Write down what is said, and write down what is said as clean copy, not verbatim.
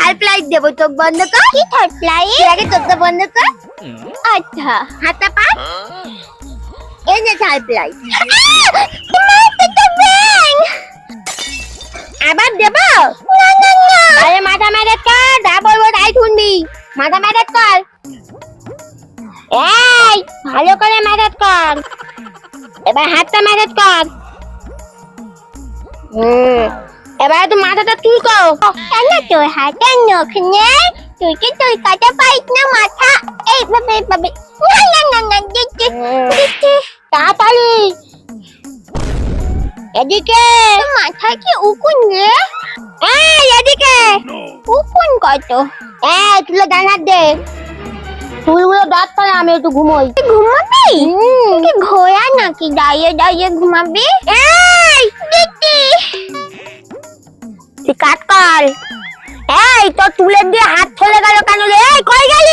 Third flight দেবো, চোখ বন্ধ কর। কি থার্ড ফ্লাইট? আগে চোখটা বন্ধ কর। আচ্ছা, হাতটা পা। এই যে থার্ড ফ্লাইট। আবার দেবো? না না না। আরে মাথা ম্যারেজ কর, যা বলবো তাই শুনবি। মাথা ম্যারেজ কর। এই ভালো করে ম্যারেজ কর। এবার হাতটা ম্যারেজ কর। এবার তো মাথাটা তুলকো। কেন তোর হাতে নখ নেই? তুই কি তুই কাটা পাইস না মাথা? এইভাবে এইভাবে। না না না না, দিচ্ছি দিচ্ছি। তাড়াতাড়ি এদিকে। মাথা কি উকুন রে? এই এদিকে। উকুন কত? তুলে ডান হাত দে। চুলগুলো দাঁত পারে, আমি একটু ঘুমোই। ঘুমাবি? কি ঘোড়া নাকি দাঁড়িয়ে দাঁড়িয়ে ঘুমাবি? এই দিদি তুই কাট কর। এই তোর চুলের দিয়ে হাত চলে গেল কেন রে? এই কই গেল?